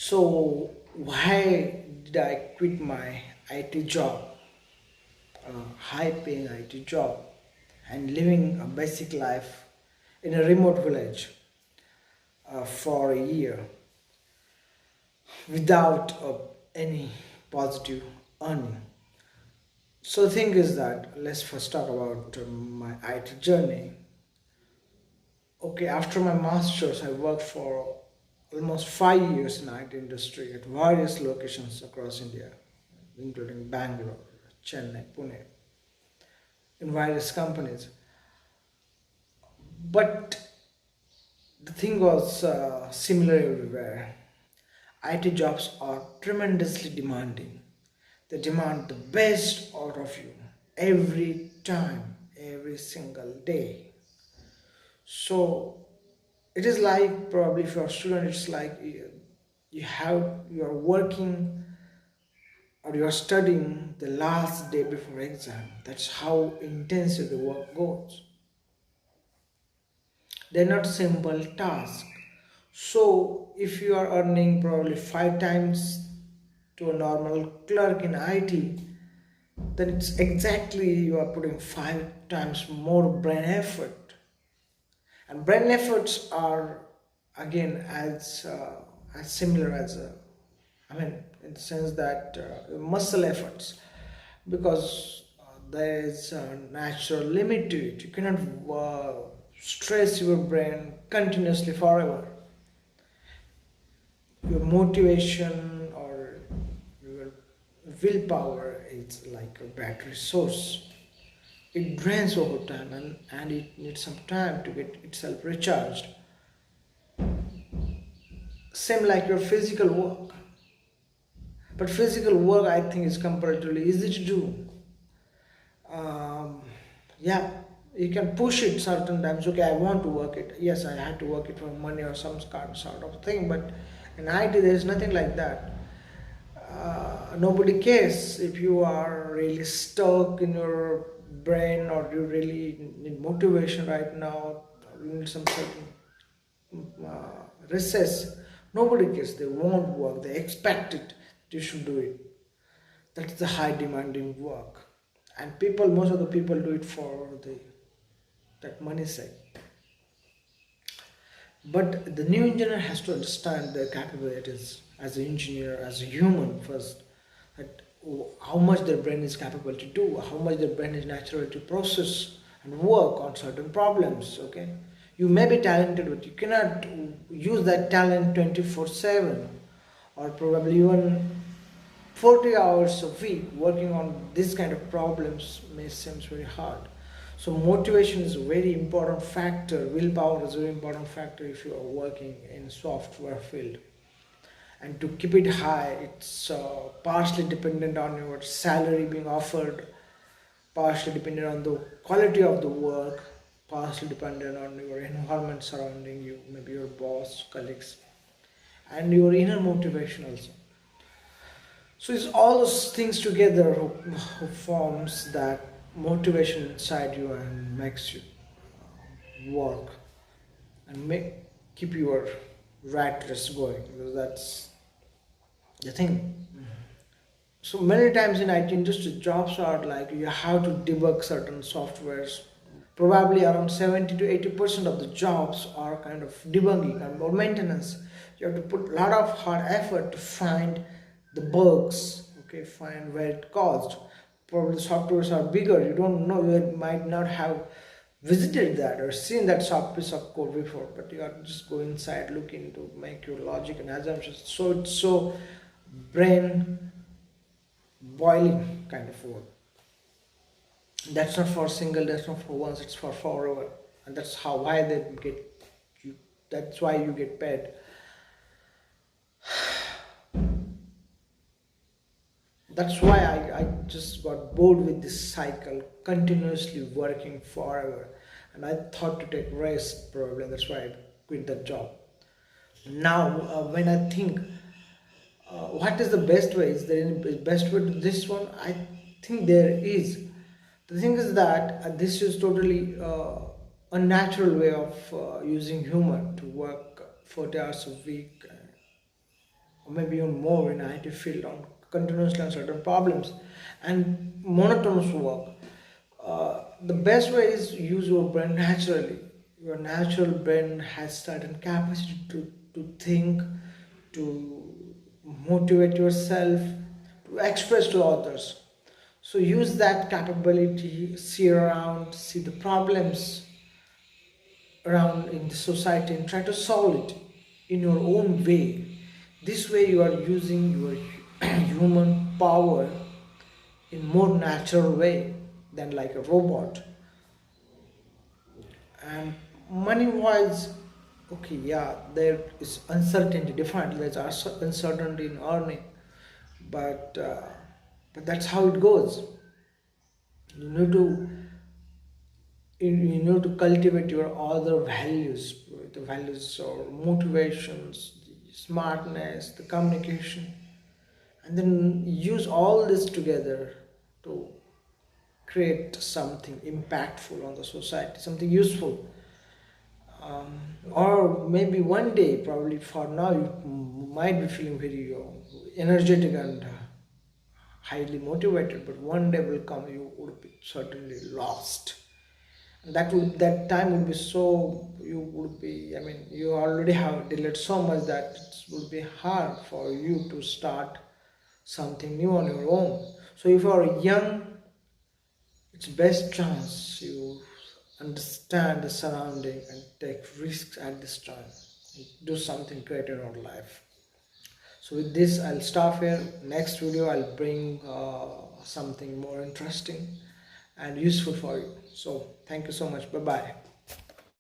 So, why did I quit my IT job, high paying IT job, and living a basic life in a remote village for a year without any positive earning? So, the thing is that let's first talk about my IT journey. Okay, after my master's, I worked for almost 5 years in IT industry at various locations across India, including Bangalore, Chennai, Pune, in various companies. But the thing was similar everywhere. IT jobs are tremendously demanding. They demand the best out of you every time, every single day. So it is like probably if you're a student, it's like you're working or you're studying the last day before exam. That's how intensive the work goes. They're not simple tasks. So if you are earning probably 5 times to a normal clerk in IT, then it's exactly you are putting 5 times more brain effort. And brain efforts are again as similar as I mean, in the sense that muscle efforts, because there is a natural limit to it. You cannot stress your brain continuously forever. Your motivation or your willpower is like a battery source. It drains over time, and it needs some time to get itself recharged. Same like your physical work. But physical work, I think, is comparatively easy to do. Um, yeah, you can push it certain times. Okay, I want to work it. Yes, I had to work it for money or some sort of thing. But in IT, there is nothing like that. Nobody cares if you are really stuck in your brain or you really need motivation right now. Or you need some certain recess. Nobody cares. They won't work. They expect it. You should do it. That's the high demanding work, and most of the people do it for the that money sake. But the new engineer has to understand their capabilities as an engineer, as a human first, that how much their brain is capable to do, how much their brain is natural to process and work on certain problems. Okay, you may be talented, but you cannot use that talent 24/7, or probably even 40 hours a week working on this kind of problems may seem very hard. So motivation is a very important factor. Willpower is a very important factor if you are working in software field. And to keep it high, it's partially dependent on your salary being offered, partially dependent on the quality of the work, partially dependent on your environment surrounding you, maybe your boss, colleagues, and your inner motivation also. So it's all those things together who forms that motivation inside you and makes you work and make keep your rat race going, because that's the thing. So many times in IT industry, jobs are like you have to debug certain softwares. Probably around 70 to 80% of the jobs are kind of debugging or maintenance. You have to put a lot of hard effort to find the bugs, okay, find where it caused. Probably the softwares are bigger. You don't know, you might not have visited that or seen that soft piece of code before, but you have to just go inside, look into, make your logic and assumptions. So it's so brain boiling kind of work. That's not for single, that's not for once, it's for forever. And that's how why they get you, that's why you get paid. That's why I just got bored with this cycle, continuously working forever. And I thought to take rest probably, that's why I quit that job. Now when I think what is the best way, is there any best way to this one? I think there is. The thing is that this is totally unnatural way of using humor to work 40 hours a week, or maybe even more in IT field on continuously on certain problems and monotonous work. The best way is use your brain naturally. Your natural brain has certain capacity to think, to motivate yourself, to express to others. So use that capability, see around, see the problems around in the society and try to solve it in your own way. This way you are using your human power in more natural way than like a robot. And money wise, okay, yeah, there is uncertainty, definitely there's uncertainty in earning, but but that's how it goes. You need to you need to cultivate your other values, the values or motivations, the smartness, the communication, and then use all this together to create something impactful on the society, something useful. Or maybe one day, probably for now you might be feeling very energetic and highly motivated, but one day will come you would be certainly lost. And that time would be so, you would be, I mean, you already have delayed so much that it would be hard for you to start something new on your own. So if you are young, it's best chance you understand the surrounding and take risks at this time. Do something great in your life. So with this, I'll stop here. Next video, I'll bring something more interesting and useful for you. So thank you so much. Bye bye.